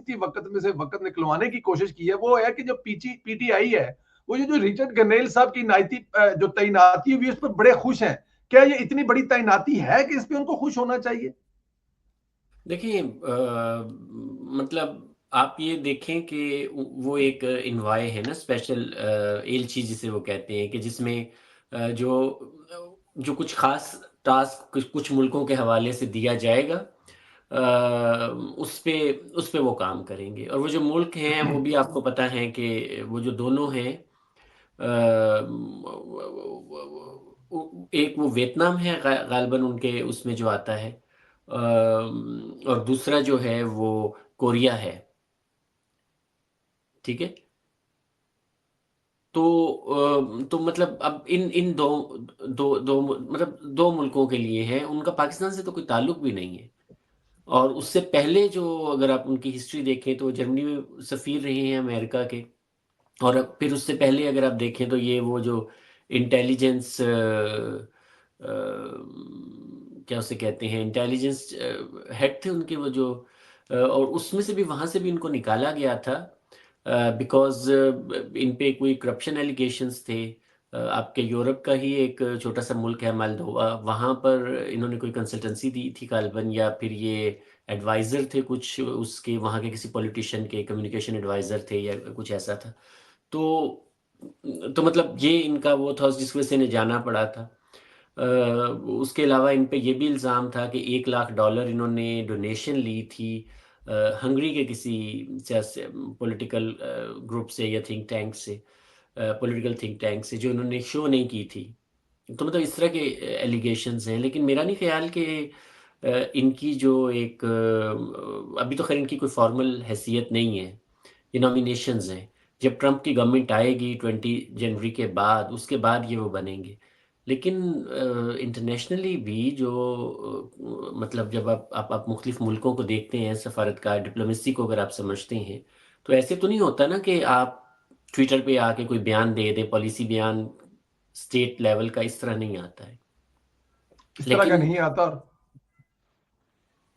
कीमती वक्त में से वक्त निकलवाने की कोशिश की है वो है कि जो पीटीआई है वो ये जो रिचर्ड गरनेल साहब की नाइती जो तैनाती हुई उस पर बड़े खुश हैं। क्या ये इतनी बड़ी तैनाती है कि इस पे उनको खुश होना चाहिए? देखिए मतलब आप ये देखें कि वो एक इन्वॉय है ना, स्पेशल एलची जिसे वो कहते हैं, कि जिसमें जो कुछ खास टास्क कुछ मुल्कों के हवाले से दिया जाएगा, उस पे वो काम करेंगे। और वो जो मुल्क हैं वो भी आपको पता है कि वो जो दोनों हैं, एक वो वियतनाम है, गालिबन उनके उसमें जो आता है, और दूसरा जो है वो कोरिया है। ठीक है। तो मतलब अब इन इन दो दो दो मतलब दो मुल्कों के लिए है, उनका पाकिस्तान से तो कोई ताल्लुक भी नहीं है। और उससे पहले जो, अगर आप उनकी हिस्ट्री देखें तो वो जर्मनी में सफ़ीर रहे हैं अमेरिका के। और अब फिर उससे पहले अगर आप देखें तो ये वो जो इंटेलिजेंस, क्या उसे कहते हैं, इंटेलिजेंस हेड थे उनके, वो जो और उसमें से भी, वहाँ से भी इनको निकाला गया था बिकॉज इन पे कोई करप्शन एलिगेशंस थे। आपके यूरोप का ही एक छोटा सा मुल्क है मोल्दोवा, वहाँ पर इन्होंने कोई कंसल्टेंसी दी थी गालिबन, या फिर ये एडवाइज़र थे कुछ उसके, वहाँ के किसी पॉलिटिशियन के कम्युनिकेशन एडवाइज़र थे या कुछ ऐसा था। तो मतलब ये इनका वो था जिस वजह से इन्हें जाना पड़ा था। अ, उसके अलावा इन पे ये भी इल्ज़ाम था कि $1 लाख इन्होंने डोनेशन ली थी हंगरी के किसी पॉलिटिकल ग्रुप से या थिंक टैंक से, पॉलिटिकल थिंक टैंक से, जो इन्होंने शो नहीं की थी। तो मतलब इस तरह के एलिगेशंस हैं, लेकिन मेरा नहीं ख्याल कि इनकी जो एक अभी तो खैर इनकी कोई फॉर्मल हैसियत नहीं है, ये नॉमिनेशंस हैं। जब ट्रंप की गवर्नमेंट आएगी 20 जनवरी के बाद, उसके बाद ये वो बनेंगे। लेकिन इंटरनेशनली भी जो मतलब जब आप मुख्तलिफ मुल्कों को देखते हैं, सफारतकार डिप्लोमेसी को अगर आप समझते हैं, तो ऐसे तो नहीं होता ना कि आप ट्विटर पे आके कोई बयान दे दें, पॉलिसी बयान स्टेट लेवल का, इस तरह नहीं आता है। इस तरह का लेकिन नहीं आता।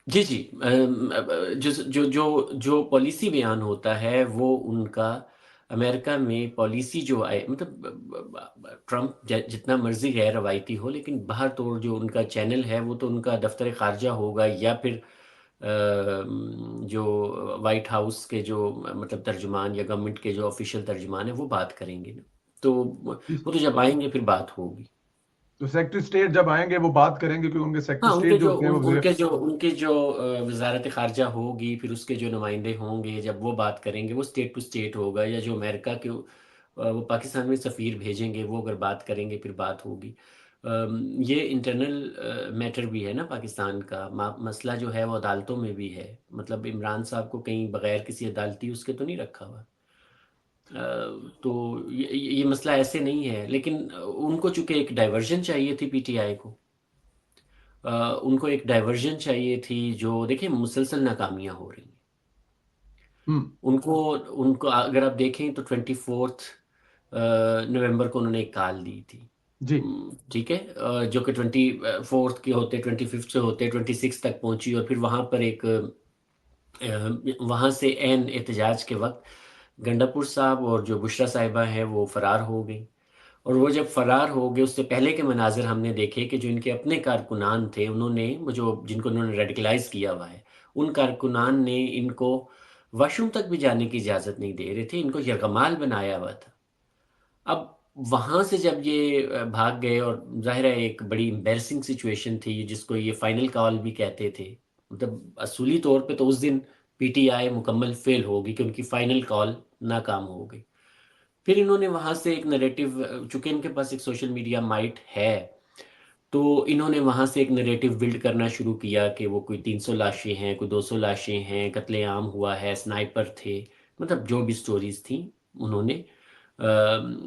जी, जी। जो जो जो जो पॉलिसी बयान होता है वो उनका अमेरिका में पॉलिसी जो आए, मतलब ट्रंप जितना मर्जी गैर रवायती हो, लेकिन बाहर तो जो उनका चैनल है वो तो उनका दफ्तर खारजा होगा, या फिर जो वाइट हाउस के जो मतलब तर्जुमान या गवर्नमेंट के जो ऑफिशियल तर्जुमान है वो बात करेंगे ना। तो वो तो जब आएंगे फिर बात होगी। तो सेक्रेटरी स्टेट जब आएंगे वो बात करेंगे क्योंकि उनके सेक्रेटरी हाँ, स्टेट जो होते हैं वो उनके जो वजारत खारजा होगी, फिर उसके जो नुमाइंदे होंगे जब वो बात करेंगे, वो स्टेट टू स्टेट होगा, या जो अमेरिका के वो पाकिस्तान में सफ़ीर भेजेंगे वो अगर बात करेंगे फिर बात होगी। ये इंटरनल मैटर भी है ना पाकिस्तान का, मसला जो है वो अदालतों में भी है। मतलब इमरान साहब को कहीं बगैर किसी अदालती उसके तो नहीं रखा हुआ। तो ये मसला ऐसे नहीं है, लेकिन उनको चूंकि एक डाइवर्जन चाहिए थी पीटीआई को, अ, उनको एक डाइवर्जन चाहिए थी, जो देखिए मुसलसल नाकामियां हो रही हैं। हम्म। उनको उनको अगर आप देखें तो 24 नवंबर को उन्होंने एक कॉल दी थी। जी। ठीक है, जो कि 24 के होते, 25 से होते 26 तक पहुंची, और फिर वहां पर एक वहां से एन एहतजाज के वक्त गंडापुर साहब और जो बुशरा साहिबा हैं वो फरार हो गई। और वो जब फरार हो गए, उससे पहले के मनाजिर हमने देखे कि जो इनके अपने कारकुनान थे, उन्होंने वो जो जिनको उन्होंने रेडिकलाइज किया हुआ है, उन कारकुनान ने इनको वॉशरूम तक भी जाने की इजाज़त नहीं दे रहे थे, इनको यरगमाल बनाया हुआ था। अब वहाँ से जब ये भाग गए, और ज़ाहिर है एक बड़ी एम्बैरसिंग सिचुएशन थी, जिसको ये फाइनल कॉल भी कहते थे। मतलब असूली तौर पे तो उस दिन पीटीआई मुकम्मल फेल होगी कि उनकी फाइनल कॉल नाकाम हो गई। फिर इन्होंने वहाँ से एक नैरेटिव, चूँकि इनके पास एक सोशल मीडिया माइट है, तो इन्होंने वहाँ से एक नैरेटिव बिल्ड करना शुरू किया कि वो कोई 300 लाशें हैं, कोई 200 लाशें हैं, कत्लेआम हुआ है, स्नाइपर थे। मतलब जो भी स्टोरीज़ थी उन्होंने अ,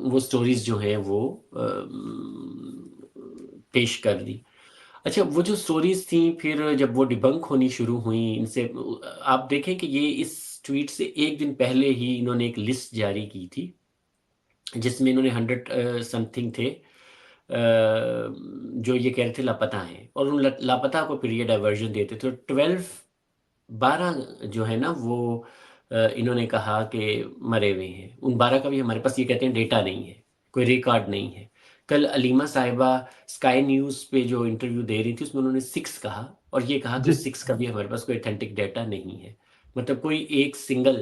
वो स्टोरीज़ जो हैं वो पेश कर दी। अच्छा, वो जो स्टोरीज़ थी फिर जब वो डिबंक होनी शुरू हुई इनसे, आप देखें कि ये इस ट्वीट से 1 दिन पहले ही इन्होंने एक लिस्ट जारी की थी, जिसमें इन्होंने 100 समथिंग थे जो ये कह रहे थे लापता हैं, और उन लापता को फिर ये डाइवर्जन देते थे। 12 जो है ना वो इन्होंने कहा कि मरे हुए हैं। उन 12 का भी हमारे पास ये कहते हैं डेटा नहीं है, कोई रिकॉर्ड नहीं है। कल अलीमा साहिबा स्काई न्यूज़ पे जो इंटरव्यू दे रही थी उसमें उन्होंने 6 कहा और ये कहा कि जी 6 का भी हमारे पास कोई ऑथेंटिक डेटा नहीं है। मतलब कोई एक सिंगल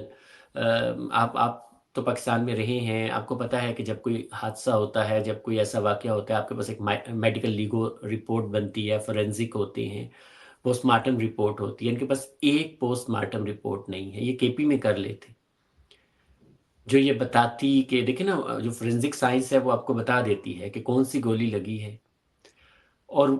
आप तो पाकिस्तान में रहे हैं, आपको पता है कि जब कोई हादसा होता है, जब कोई ऐसा वाक़या होता है, आपके पास एक मेडिकल लीगो रिपोर्ट बनती है, फोरेंसिक होते हैं, पोस्टमार्टम रिपोर्ट होती है। इनके पास एक पोस्टमार्टम रिपोर्ट नहीं है। ये केपी में कर लेते, जो ये बताती कि देखिए ना, जो फोरेंसिक साइंस है वो आपको बता देती है कि कौन सी गोली लगी है। और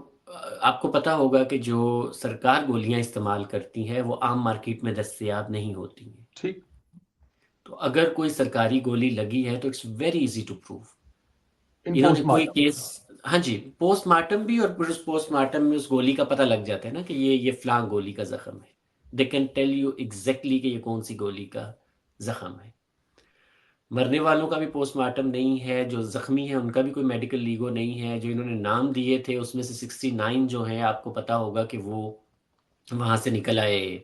आपको पता होगा कि जो सरकार गोलियां इस्तेमाल करती है वो आम मार्केट में दस्तयाब नहीं होती हैं। ठीक। तो अगर कोई सरकारी गोली लगी है तो it's very easy to prove. इन इन्होंने कोई पोस्टमार्टम। केस, हाँ जी, पोस्टमार्टम भी, और फिर उस पोस्टमार्टम में उस गोली का पता लग जाता है ना कि ये फलां गोली का जख्म है। They can tell you exactly कि ये कौन सी गोली का जख्म है। मरने वालों का भी पोस्टमार्टम नहीं है, जो जख्मी है उनका भी कोई मेडिकल लीगो नहीं है। जो इन्होंने नाम दिए थे उसमें से 69 जो हैं, आपको पता होगा कि वो वहाँ से निकल आए,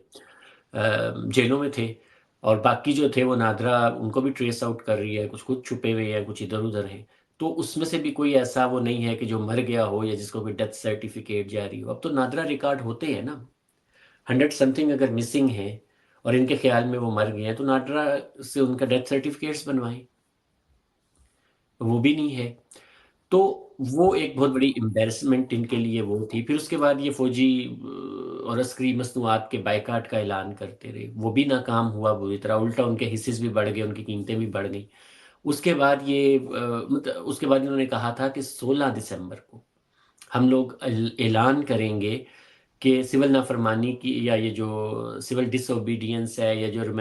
जेलों में थे। और बाकी जो थे वो नादरा, उनको भी ट्रेस आउट कर रही है, कुछ कुछ छुपे हुए हैं, कुछ इधर उधर हैं। तो उसमें से भी कोई ऐसा वो नहीं है कि जो मर गया हो या जिसको कोई डेथ सर्टिफिकेट जारी हो। अब तो नादरा रिकॉर्ड होते हैं ना, 100 समथिंग अगर मिसिंग है और इनके ख्याल में वो मर गए हैं तो नादरा से उनका डेथ सर्टिफिकेट्स बनवाएं, वो भी नहीं है। तो वो एक बहुत बड़ी एम्बैरेसमेंट इनके लिए वो थी। फिर उसके बाद ये फौजी और अस्करी मसनूआत के बायकाट का ऐलान करते रहे, वो भी नाकाम हुआ बुरी तरह। उल्टा उनके हिस्से भी बढ़ गए, उनकी कीमतें भी बढ़ गई। उसके बाद मतलब उसके बाद इन्होंने कहा था कि 16 दिसंबर को हम लोग ऐलान करेंगे कि सिविल नाफरमानी की, या ये जो सिविल डिसोबीडियंस है, या जो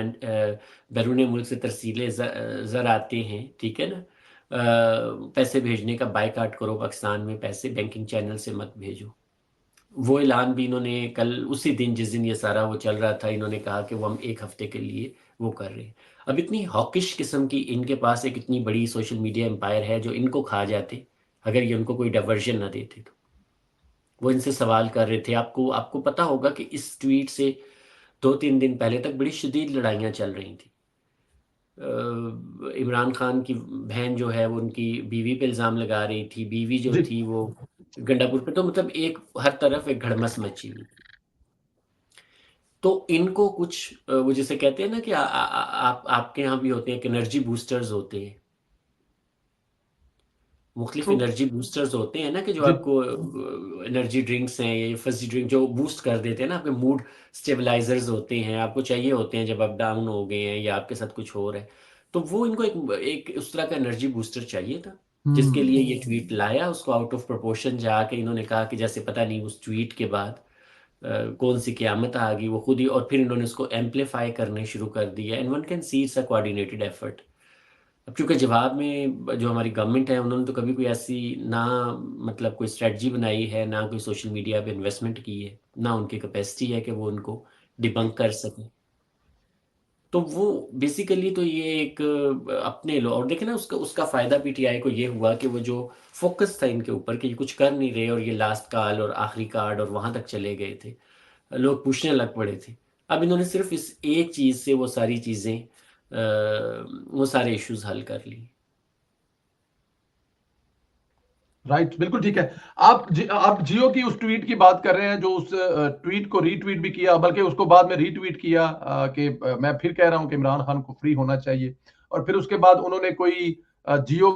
बैरून मुल्क से तरसीले ज़र आते हैं, ठीक है ना, पैसे भेजने का बायकाट करो, पाकिस्तान में पैसे बैंकिंग चैनल से मत भेजो। वो ऐलान भी इन्होंने कल उसी दिन, जिस दिन ये सारा वो चल रहा था, इन्होंने कहा कि वो हम 1 हफ्ते के लिए वो कर रहे हैं। अब इतनी हॉकिश किस्म की इनके पास एक इतनी बड़ी सोशल मीडिया एम्पायर है जो इनको खा जाते अगर ये उनको कोई डाइवर्जन ना देते। तो वो इनसे सवाल कर रहे थे। आपको आपको पता होगा कि इस ट्वीट से 2-3 दिन पहले तक बड़ी शदीद लड़ाइयाँ चल रही थी। इमरान खान की बहन जो है वो उनकी बीवी पे इल्ज़ाम लगा रही थी, बीवी जो जी थी वो गंडापुर पे। तो मतलब एक हर तरफ एक घड़मस मची हुई थी। तो इनको कुछ वो जैसे कहते हैं ना कि आप आपके यहाँ भी होते हैं कि एनर्जी बूस्टर्स होते हैं, मुख्तलिफ ट्रू। एनर्जी बूस्टर्स होते हैं ना, कि जो जी आपको एनर्जी ड्रिंक्स हैं, ये फर्जी ड्रिंक जो बूस्ट कर देते हैं ना, आपके मूड स्टेबलाइजर्स होते हैं, आपको चाहिए होते हैं जब आप डाउन हो गए हैं या आपके साथ कुछ हो रहा है। तो वो इनको एक उस तरह का एनर्जी बूस्टर चाहिए था, जिसके लिए ये ट्वीट लाया। उसको आउट ऑफ प्रोपोर्शन जाके इन्होंने कहा कि जैसे पता नहीं उस ट्वीट के बाद कौन सी क़यामत आ गई वो खुद ही, और फिर इन्होंने उसको एम्पलीफाई करने शुरू कर दिया। And one can see it's a coordinated effort. अब चूंकि जवाब में जो हमारी गवर्नमेंट है उन्होंने तो कभी कोई ऐसी ना, मतलब कोई स्ट्रेटजी बनाई है, ना कोई सोशल मीडिया पे इन्वेस्टमेंट की है, ना उनकी कैपेसिटी है कि वो उनको डिबंक कर सकें। तो वो बेसिकली तो ये एक अपने लो, और देखे ना उसका उसका फायदा पीटीआई को ये हुआ कि वो जो फोकस था इनके ऊपर कि ये कुछ कर नहीं रहे और ये लास्ट कॉल और आखिरी कार्ड और वहां तक चले गए थे, लोग पूछने लग पड़े थे। अब इन्होंने सिर्फ इस एक चीज से वो सारी चीजें वो सारे इश्यूज हल कर ली। राइट, बिल्कुल ठीक है। आप जियो की उस ट्वीट की बात कर रहे हैं जो उस ट्वीट को रीट्वीट भी किया, बल्कि उसको बाद में रीट्वीट किया कि मैं फिर कह रहा हूं कि इमरान खान को फ्री होना चाहिए। और फिर उसके बाद उन्होंने कोई जियो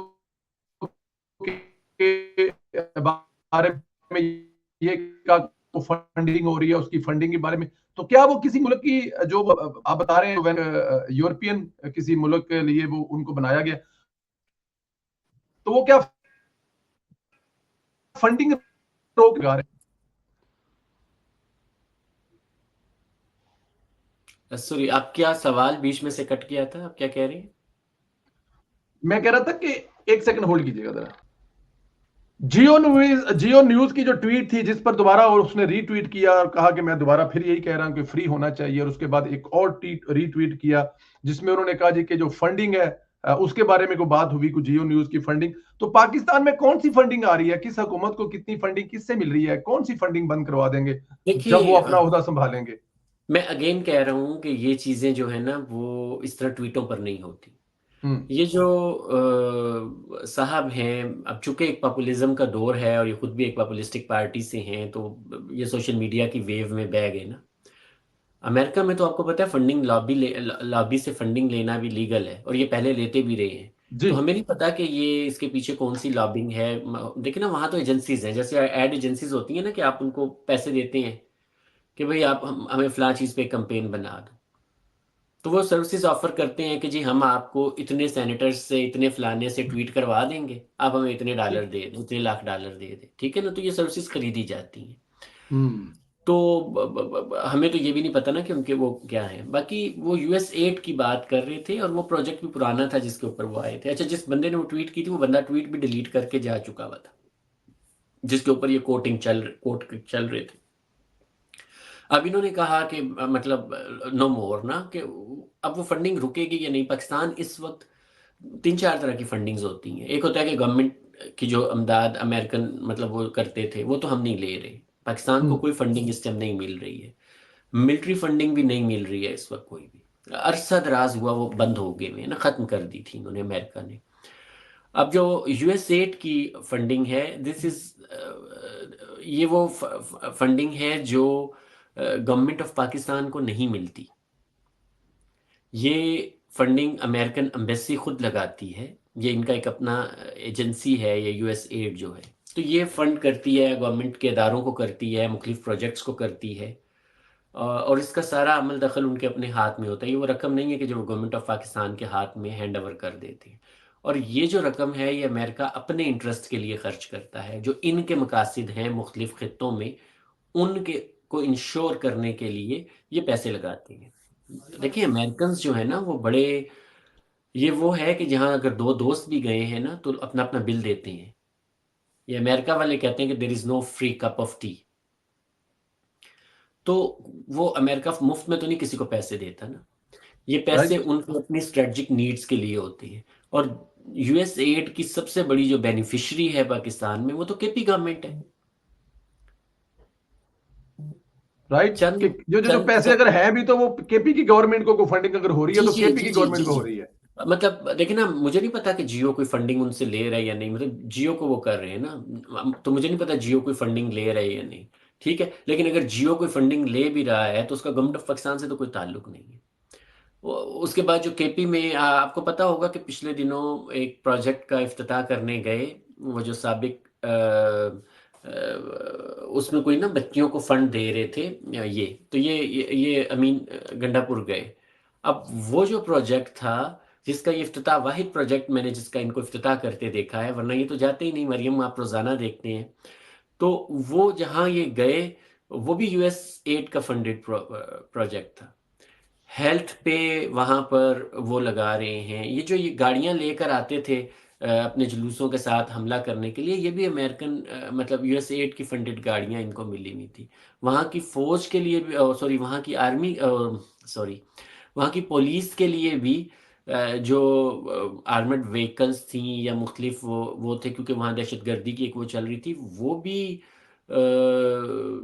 के बारे में ये कहा फंडिंग हो रही है, उसकी फंडिंग के बारे में। तो क्या वो किसी मुल्क की, जो आप बता रहे हैं यूरोपियन किसी मुल्क के लिए वो उनको बनाया गया, तो वो क्या फंडिंग रोक लगा रहे हैं? सॉरी, आप क्या सवाल बीच में से कट गया था, आप क्या कह रहे हैं? मैं कह रहा था कि एक सेकंड होल्ड कीजिएगा जरा। जियो न्यूज की जो ट्वीट थी जिस पर दोबारा और उसने रीट्वीट किया और कहा कि मैं दोबारा फिर यही कह रहा हूं कि फ्री होना चाहिए, और उसके बाद एक और रीट्वीट किया जिसमें उन्होंने कहा जी कि जो फंडिंग है उसके बारे में कोई बात हुई, कुछ जियो न्यूज की फंडिंग। तो पाकिस्तान में कौन सी फंडिंग आ रही है, किस हुकूमत को कितनी फंडिंग किससे मिल रही है, कौन सी फंडिंग बंद करवा देंगे जब वो देखिए, अपना ओहदा संभालेंगे? मैं अगेन कह रहा हूँ कि ये चीज़ें जो है ना वो इस तरह ट्वीटों पर नहीं होती। ये जो साहब हैं, अब चूंकि एक पॉपुलिज्म का दौर है और ये खुद भी एक पॉपुलिस्टिक पार्टी से हैं, तो ये सोशल मीडिया की वेव में बह गए ना। अमेरिका में तो आपको पता है फंडिंग लॉबी से फंडिंग लेना भी लीगल है, और ये पहले लेते भी रहे हैं। जी तो हमें नहीं पता कि ये इसके पीछे कौन सी लॉबिंग है। देखिए ना, वहाँ तो एजेंसीज हैं, जैसे एड एजेंसीज होती हैं ना, कि आप उनको पैसे देते हैं कि भाई आप हमें फलां चीज़ पे कैंपेन बना दो। तो वो सर्विसेज ऑफर करते हैं कि जी हम आपको इतने सेनेटर्स से, इतने फलाने से ट्वीट करवा देंगे, आप हमें इतने डॉलर दे दें, इतने लाख डॉलर दे दें, ठीक है ना। तो ये सर्विसेज खरीदी जाती हैं। हम्म तो हमें तो ये भी नहीं पता ना कि उनके वो क्या है। बाकी वो यूएस एड की बात कर रहे थे, और वो प्रोजेक्ट भी पुराना था जिसके ऊपर वो आए थे। अच्छा, जिस बंदे ने वो ट्वीट की थी, वो बंदा ट्वीट भी डिलीट करके जा चुका हुआ था, जिसके ऊपर ये कोट चल रहे थे। अब इन्होंने कहा कि मतलब नो मोर ना, कि अब वो फंडिंग रुकेगी या नहीं। पाकिस्तान इस वक्त 3-4 तरह की फंडिंग्स होती हैं। एक होता है कि गवर्नमेंट की जो अमदाद अमेरिकन मतलब वो करते थे, वो तो हम नहीं ले रहे। पाकिस्तान को हम्म कोई फंडिंग इस टाइम नहीं मिल रही है। मिलिट्री फंडिंग भी नहीं मिल रही है इस वक्त कोई भी। अरसा दराज हुआ वो बंद हो गए हुए ना, खत्म कर दी थी इन्होंने, अमेरिका ने। अब जो यूएस एड की फंडिंग है, दिस इज ये वो फंडिंग है जो गवर्नमेंट ऑफ पाकिस्तान को नहीं मिलती। ये फंडिंग अमेरिकन एम्बेसी खुद लगाती है। ये इनका एक अपना एजेंसी है, ये यूएस एड जो है। तो ये फंड करती है, गवर्नमेंट के इदारों को करती है, मुख्तलिफ प्रोजेक्ट्स को करती है। और इसका सारा अमल दखल उनके अपने हाथ में होता है। ये वो रकम नहीं है कि जो गवर्नमेंट ऑफ पाकिस्तान के हाथ में हैंड ओवर कर देते हैं। और ये जो रकम है, ये अमेरिका अपने इंटरेस्ट के लिए खर्च करता है। जो इनके मकासद हैं मुख्तलिफ खित्तों में, उनके को इंश्योर करने के लिए ये पैसे लगाते हैं। देखिए, अमेरिकन जो है ना वो बड़े, ये वो है कि जहाँ अगर दो दोस्त भी गए हैं ना, तो अपना अपना बिल देते हैं। ये अमेरिका वाले कहते हैं कि there is no free cup of tea. तो वो अमेरिका मुफ्त में तो नहीं किसी को पैसे देता ना। ये पैसे राइट उनकी अपनी स्ट्रेटजिक नीड्स के लिए होते हैं। और यूएस एड की सबसे बड़ी जो बेनिफिशियरी है पाकिस्तान में, वो तो केपी गवर्नमेंट है। राइट कि चंद जो जो जो चंद पैसे अगर है भी तो वो केपी की गवर्नमेंट को फंडिंग अगर हो रही है जी तो जी केपी जी की जी जी गवर्नमेंट को जी। हो रही है। मतलब देखिए ना, मुझे नहीं पता कि जियो कोई फंडिंग उनसे ले रहा है या नहीं। मतलब जियो को वो कर रहे हैं ना, तो मुझे नहीं पता जियो कोई फंडिंग ले रहा है या नहीं। ठीक है, लेकिन अगर जियो कोई फंडिंग ले भी रहा है, तो उसका गवर्नमेंट ऑफ पाकिस्तान से तो कोई ताल्लुक नहीं है। उसके बाद जो केपी में आपको पता होगा कि पिछले दिनों एक प्रोजेक्ट का इफ्तिताह करने गए, वो जो साबिक उसमें कोई ना बच्चियों को फंड दे रहे थे। ये तो ये अमीन गंडापुर गए। अब वो जो प्रोजेक्ट था, जिसका ये इफ्तिताह, वाहिद प्रोजेक्ट मैंने जिसका इनको इफ्तिताह करते देखा है, वरना ये तो जाते ही नहीं। मरियम आप रोजाना देखते हैं। तो वो जहाँ ये गए, वो भी यूएस एड का फंडेड प्रोजेक्ट था। हेल्थ पे वहाँ पर वो लगा रहे हैं। ये गाड़ियाँ लेकर आते थे अपने जुलूसों के साथ हमला करने के लिए, ये भी अमेरिकन मतलब यूएस एड की फंडेड गाड़ियाँ इनको मिली हुई थी। वहाँ की फौज के लिए भी, सॉरी वहाँ की आर्मी, सॉरी वहाँ की पुलिस के लिए भी जो आर्मड व्हीकल्स थी या मुख्तलिफ वो थे, क्योंकि वहाँ दहशतगर्दी की एक वो चल रही थी, वो भी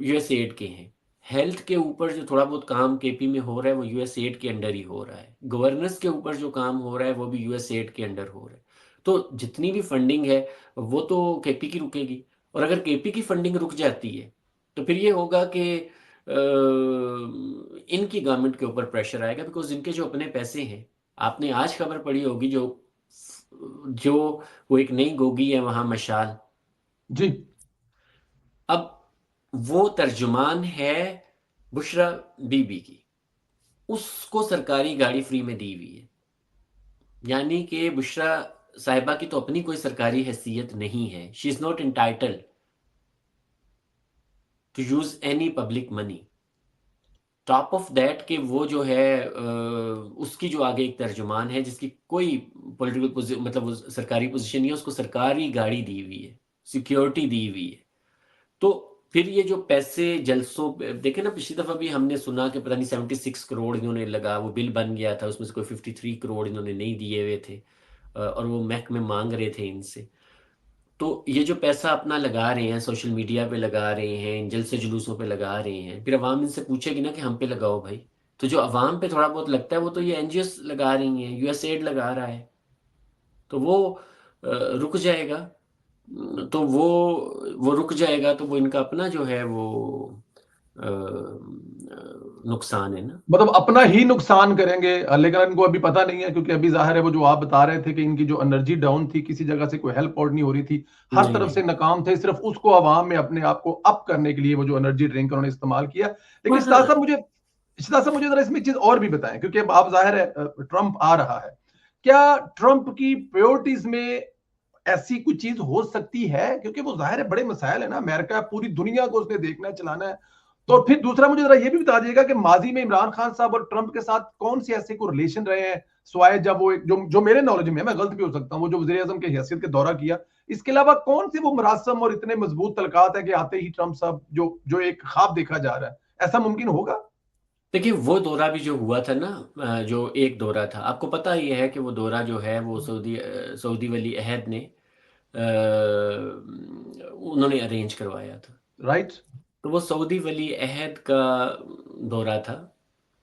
यूएस एड के हैं। हेल्थ के ऊपर जो थोड़ा बहुत काम केपी में हो रहा है, वो यूएस एड के अंडर ही हो रहा है। गवर्नेंस के ऊपर जो काम हो रहा है, वो भी यूएस एड के अंडर हो रहा है। तो जितनी भी फंडिंग है, वो तो केपी की रुकेगी। और अगर केपी की फंडिंग रुक जाती है, तो फिर ये होगा कि इनकी गवर्नमेंट के ऊपर प्रेशर आएगा, बिकॉज इनके जो अपने पैसे हैं, आपने आज खबर पड़ी होगी, जो जो वो एक नई गोगी है वहां, मशाल। जी अब वो तर्जुमान है बुशरा बीबी की, उसको सरकारी गाड़ी फ्री में दी हुई है। यानी कि बुशरा साहिबा की तो अपनी कोई सरकारी हैसियत नहीं है। She is not entitled to use any public money. Top of that कि वो जो है उसकी जो आगे एक तर्जुमान है, जिसकी कोई पॉलिटिकल मतलब वो सरकारी पोजीशन नहीं है, उसको सरकारी गाड़ी दी हुई है, सिक्योरिटी दी हुई है। तो फिर ये जो पैसे जलसों देखे ना, पिछली दफा भी हमने सुना कि पता नहीं 76 करोड़ इन्होंने लगा, वो बिल बन गया था, उसमें से कोई 53 करोड़ इन्होंने नहीं दिए हुए थे। और वो महकमे मांग रहे थे इनसे। तो ये जो पैसा अपना लगा रहे हैं, सोशल मीडिया पे लगा रहे हैं, इन जलसे जुलूसों पे लगा रहे हैं, फिर अवाम इनसे पूछेगी ना कि हम पे लगाओ भाई। तो जो अवाम पे थोड़ा बहुत लगता है वो तो ये एनजीओस लगा रही हैं, यूएसएड लगा रहा है, तो वो रुक जाएगा। तो वो रुक जाएगा, तो वो इनका अपना जो है वो नुकसान है ना। मतलब अपना ही नुकसान करेंगे, लेकिन इनको अभी पता नहीं है, क्योंकि अभी जाहिर है वो जो आप बता रहे थे कि इनकी जो एनर्जी डाउन थी, किसी जगह से कोई हेल्प और नहीं हो रही थी, हर नहीं तरफ नहीं। से नाकाम थे, सिर्फ उसको आवाम में अपने आप को अप करने के लिए वो जो एनर्जी ड्रिंक उन्होंने इस्तेमाल किया। लेकिन हाँ हाँ। इस्ताद साहब मुझे जरा इसमें एक चीज और भी बताएं, क्योंकि अब आप जाहिर है ट्रंप आ रहा है, क्या ट्रंप की प्रायोरिटीज में ऐसी कोई चीज हो सकती है? क्योंकि वो जाहिर है बड़े मसाइल है ना, अमेरिका पूरी दुनिया को उसने देखना है, चलाना है। तो फिर दूसरा मुझे जरा ये भी बता दीजिएगा कि माजी में इमरान खान साहब और ट्रंप के साथ कौन से ऐसे कोई रिलेशन रहे हैं, स्वाय जब वो जो मेरे नॉलेज में है, मैं गलत भी हो सकता हूँ, वो जो वज़ीर आज़म की हैसियत के दौरा किया, इसके अलावा कौन से वो मरासम और इतने मजबूत तलकात है कि आते ही ट्रंप साहब जो जो एक ख्वाब देखा जा रहा है, ऐसा मुमकिन होगा? देखिए वो दौरा भी जो हुआ था ना, जो एक दौरा था, आपको पता ही है कि वो दौरा जो है वो सऊदी वली अहद ने उन्होंने अरेंज करवाया था। राइट। तो वो सऊदी वली अहद का दौरा था।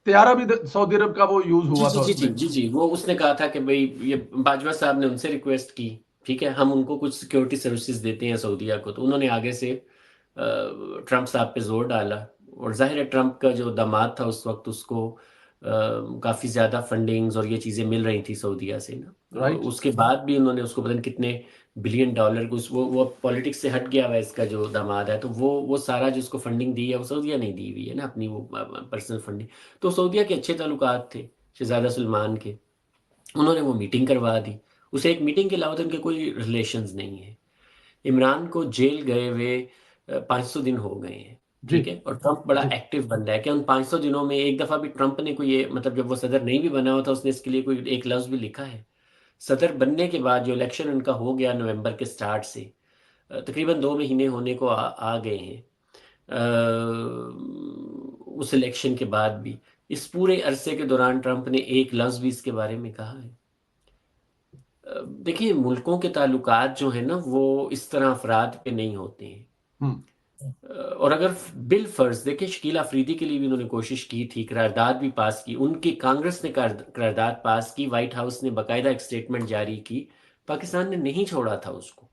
त्यारा भी सऊदी अरब का वो यूज जी हुआ जी था जी जी उसमें। जी जी, वो उसने कहा था कि भाई ये बाजवा साहब ने उनसे रिक्वेस्ट की, ठीक है हम उनको कुछ सिक्योरिटी सर्विसेज देते हैं सऊदीया को, तो उन्होंने आगे से ट्रंप साहब पे जोर डाला। और जाहिर है ट्रंप का जो दामाद था उस वक्त, उसको काफ़ी ज़्यादा फंडिंग्स और ये चीज़ें मिल रही थी सऊदीया से ना। राइट। उसके बाद भी उन्होंने उसको पता नहीं कितने बिलियन डॉलर को वो पॉलिटिक्स से हट गया हुआ है, इसका जो दामाद है, तो वो सारा जो उसको फंडिंग दी है वो सऊदीया नहीं दी हुई है ना, अपनी वो पर्सनल फंडिंग। तो सऊदीया के अच्छे ताल्लुकात थे शहजादा सुलेमान के, उन्होंने वो मीटिंग करवा दी। उसे एक मीटिंग के अलावा तो उनके कोई रिलेशंस नहीं है। इमरान को जेल गए हुए 500 दिन हो गए हैं, जी। ठीक है, और ट्रंप बड़ा जी। एक्टिव बंदा है कि उन 500 दिनों में एक दफ़ा भी ट्रंप ने कोई ये मतलब जब वो सदर नहीं भी बना हुआ था उसने इसके लिए कोई एक लफ्ज़ भी लिखा है? सदर बनने के बाद जो इलेक्शन उनका हो गया नवंबर के स्टार्ट से, तकरीबन 2 महीने होने को आ गए हैं। उस इलेक्शन के बाद भी इस पूरे अरसे के दौरान ट्रंप ने एक लफ्ज़ भी इसके बारे में कहा है? देखिए मुल्कों के ताल्लुकात जो है ना वो इस तरह अफराद पे नहीं होते हैं। हम्म। और अगर बिल फर्ज देखिए, शकील अफरीदी के लिए भी उन्होंने कोशिश की थी, करारदाद भी पास की, उनकी कांग्रेस ने करारदाद पास की, वाइट हाउस ने बाकायदा एक स्टेटमेंट जारी की, पाकिस्तान ने नहीं छोड़ा था उसको।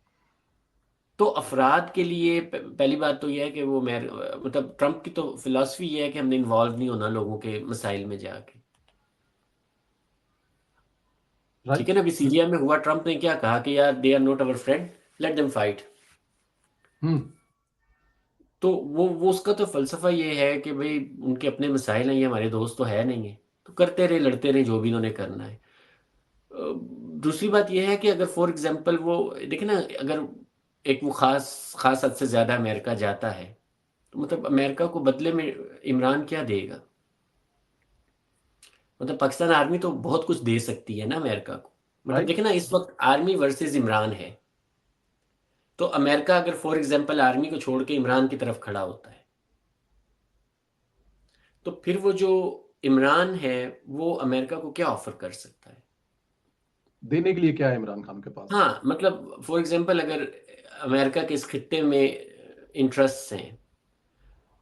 तो अफराद के लिए पहली बात तो यह है कि वो मतलब ट्रंप की तो फिलॉसफी ये है कि हमने इन्वॉल्व नहीं होना लोगों के मसाइल में जाके, ठीक है राइट। ना। अभी सीरिया में हुआ, ट्रंप ने क्या कहा कि यार they are not our friend, let them fight. Hmm. तो वो उसका तो फलसफा ये है कि भाई उनके अपने मसाइल हैं, ये हमारे दोस्त तो है नहीं है, तो करते रहे लड़ते रहे जो भी उन्होंने करना है। दूसरी बात ये है कि अगर फॉर एग्जांपल वो देखे ना, अगर एक वो खास खास हद से ज़्यादा अमेरिका जाता है, तो मतलब अमेरिका को बदले में इमरान क्या देगा? मतलब पाकिस्तान आर्मी तो बहुत कुछ दे सकती है ना अमेरिका को। मतलब राइट। देखे ना इस वक्त आर्मी वर्सेस इमरान है, तो अमेरिका अगर फॉर एग्जांपल आर्मी को छोड़ के इमरान की तरफ खड़ा होता है, तो फिर वो जो इमरान है वो अमेरिका को क्या ऑफर कर सकता है? देने के लिए क्या है इमरान खान के पास? हाँ मतलब फॉर एग्जांपल अगर अमेरिका के इस खित्ते में इंटरेस्ट हैं,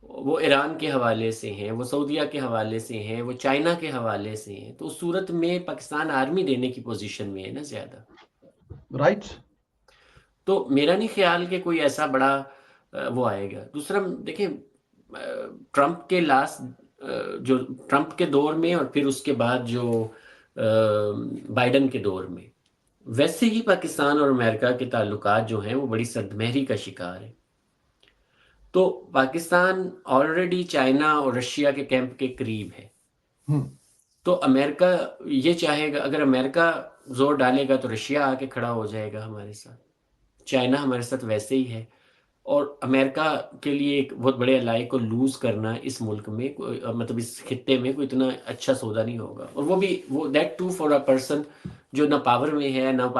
वो ईरान के हवाले से हैं, वो सऊदीया के हवाले से हैं, वो चाइना के हवाले से हैं, तो उस सूरत में पाकिस्तान आर्मी देने की पोजीशन में है ना ज़्यादा। राइट। तो मेरा नहीं ख्याल कि कोई ऐसा बड़ा वो आएगा। दूसरा देखिए ट्रंप के जो ट्रंप के दौर में और फिर उसके बाद जो बाइडन के दौर में, वैसे ही पाकिस्तान और अमेरिका के ताल्लुकात जो हैं वो बड़ी सदमहरी का शिकार है। तो पाकिस्तान ऑलरेडी चाइना और रशिया के कैंप के करीब है। हम्म। तो अमेरिका ये चाहेगा, अगर अमेरिका जोर डालेगा तो रशिया आके खड़ा हो जाएगा हमारे साथ, चाइना हमारे साथ वैसे ही है। और अमेरिका के लिए एक बहुत बड़े अलाई को लूज करना इस मुल्क में मतलब इस खित्ते में कोई इतना अच्छा सौदा नहीं होगा। और वो भी वो that too for a person जो ना पावर में है ना